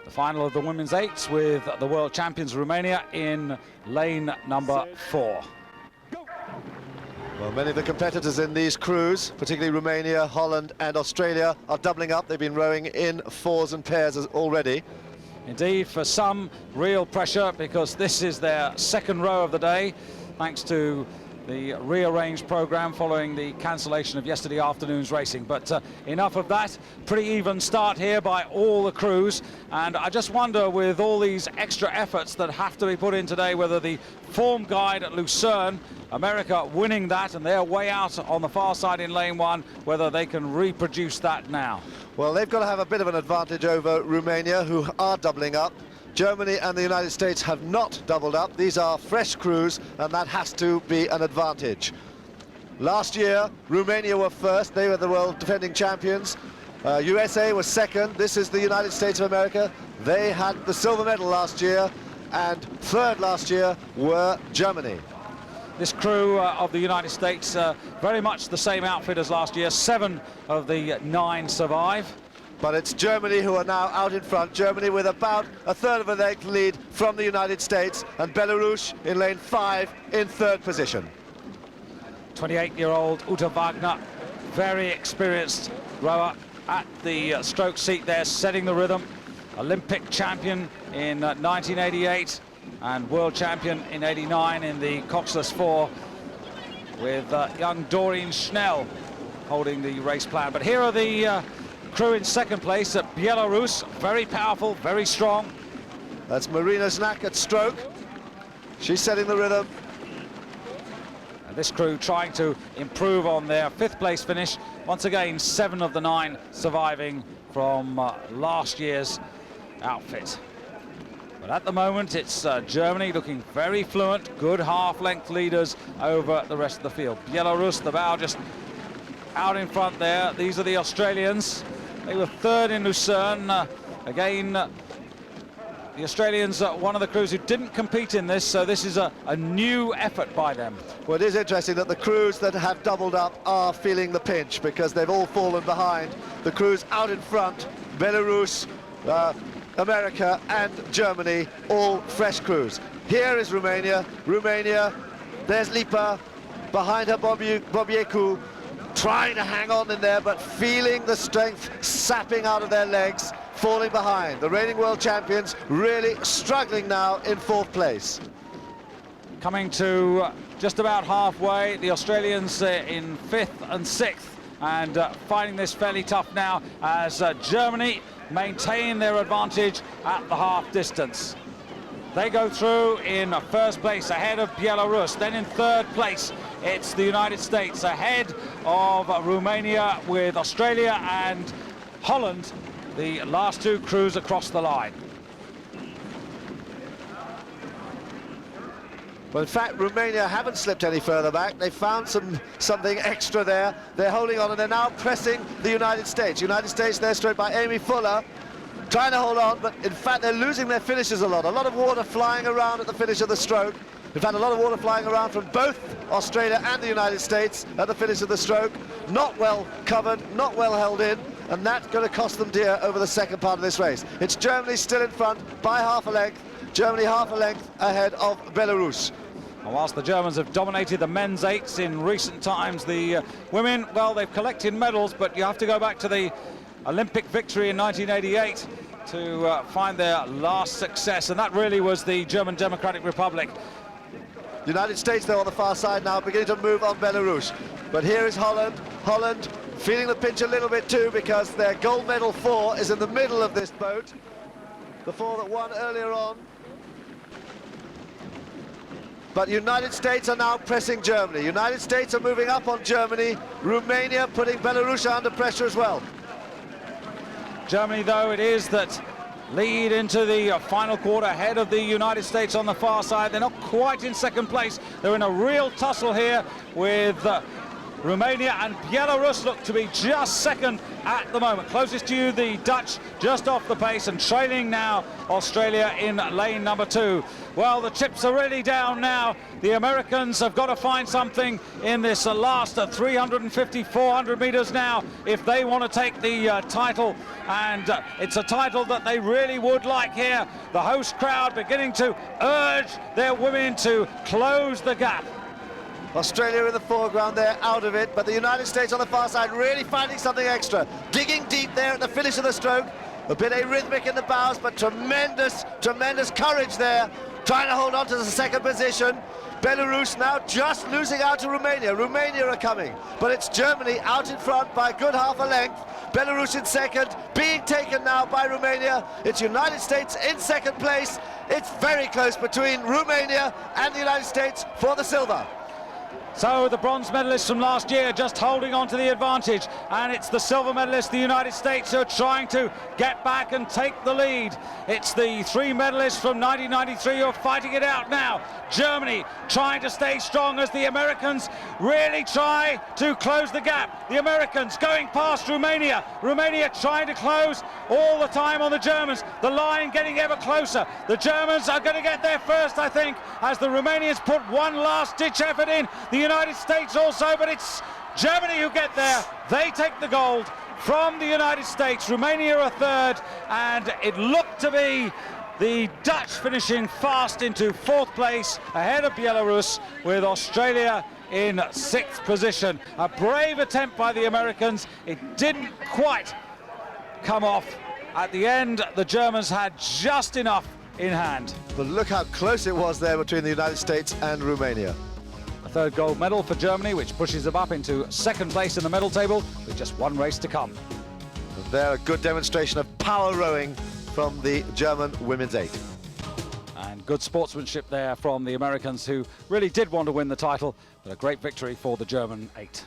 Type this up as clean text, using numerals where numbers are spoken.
The final of the women's eights with the world champions Romania in lane number 4. Well, many of the competitors in these crews, particularly Romania, Holland and Australia, are doubling up. They've been rowing in fours and pairs already. Indeed, for some, real pressure, because this is their second row of the day, thanks to the rearranged program following the cancellation of yesterday afternoon's racing. But enough of that. Pretty even start here by all the crews, and I just wonder, with all these extra efforts that have to be put in today, whether the form guide at Lucerne, America winning that, and they're way out on the far side in lane 1, whether they can reproduce that now. Well, they've got to have a bit of an advantage over Romania, who are doubling up. Germany and the United States have not doubled up. These are fresh crews, and that has to be an advantage. Last year, Romania were first. They were the world defending champions. USA was second. This is the United States of America. They had the silver medal last year, and third last year were Germany. This crew of the United States, very much the same outfit as last year. 7 of the 9 survive. But it's Germany who are now out in front. Germany with about a third of a length lead from the United States, and Belarus in lane 5 in third position. 28-year-old Uta Wagner, very experienced rower at the stroke seat there, setting the rhythm. Olympic champion in 1988 and world champion in 89 in the coxless 4, with young Doreen Schnell holding the race plan. But here are the crew in second place at Belarus. Very powerful, very strong. That's Marina Znak at stroke. She's setting the rhythm. And this crew trying to improve on their 5th place finish. Once again, 7 of the 9 surviving from last year's outfit. But at the moment, it's Germany looking very fluent, good half-length leaders over the rest of the field. Belarus, the bow just out in front there. These are the Australians. They were third in Lucerne. Again, the Australians are one of the crews who didn't compete in this, so this is a new effort by them. Well, it is interesting that the crews that have doubled up are feeling the pinch, because they've all fallen behind. The crews out in front, Belarus, America and Germany, all fresh crews. Here is Romania. Romania, there's Lipa, behind her Bobiecu, trying to hang on in there, but feeling the strength sapping out of their legs, falling behind. The reigning world champions really struggling now in 4th place. Coming to just about halfway, the Australians in 5th and 6th, and finding this fairly tough now as Germany maintain their advantage at the half distance. They go through in 1st place ahead of Belarus. Then in 3rd place, it's the United States ahead of Romania, with Australia and Holland, the last 2 crews across the line. Well, in fact, Romania haven't slipped any further back. They found something extra there. They're holding on, and they're now pressing the United States. United States, they're straight by Amy Fuller, trying to hold on, but in fact they're losing their finishes a lot. A lot of water flying around at the finish of the stroke. In fact, a lot of water flying around from both Australia and the United States at the finish of the stroke. Not well covered, not well held in, and that's going to cost them dear over the second part of this race. It's Germany still in front by half a length. Germany half a length ahead of Belarus. And whilst the Germans have dominated the men's 8s in recent times, the women, well, they've collected medals, but you have to go back to the Olympic victory in 1988 to find their last success, and that really was the German Democratic Republic. United States, though, on the far side now, beginning to move on Belarus. But here is Holland. Holland feeling the pinch a little bit too, because their gold medal 4 is in the middle of this boat. The 4 that won earlier on. But United States are now pressing Germany. United States are moving up on Germany. Romania putting Belarus under pressure as well. Germany, though, it is that lead into the final quarter ahead of the United States on the far side. They're not quite in second place. They're in a real tussle here with Romania and Belarus look to be just second at the moment. Closest to you, the Dutch, just off the pace, and trailing now Australia in lane number 2. Well, the chips are really down now. The Americans have got to find something in this last 350, 400 meters now if they want to take the title, and it's a title that they really would like here. The host crowd beginning to urge their women to close the gap. Australia in the foreground, they're out of it, but the United States on the far side really finding something extra. Digging deep there at the finish of the stroke. A bit arrhythmic in the bows, but tremendous courage there. Trying to hold on to the second position. Belarus now just losing out to Romania. Romania are coming, but it's Germany out in front by a good half a length. Belarus in second, being taken now by Romania. It's United States in second place. It's very close between Romania and the United States for the silver. So the bronze medalists from last year just holding on to the advantage, and it's the silver medalists, the United States, who are trying to get back and take the lead. It's the 3 medalists from 1993 who are fighting it out now. Germany trying to stay strong as the Americans really try to close the gap. The Americans going past Romania. Romania trying to close all the time on the Germans. The line getting ever closer. The Germans are going to get there first, I think, as the Romanians put one last-ditch effort in. The United States also, but it's Germany who get there. They take the gold from the United States. Romania are third, and it looked to be the Dutch finishing fast into 4th place ahead of Belarus, with Australia in 6th position. A brave attempt by the Americans. It didn't quite come off. At the end, the Germans had just enough in hand. But look how close it was there between the United States and Romania. A 3rd gold medal for Germany, which pushes them up into 2nd place in the medal table with just 1 race to come. And there, a good demonstration of power rowing from the German women's 8. And good sportsmanship there from the Americans, who really did want to win the title, but a great victory for the German 8.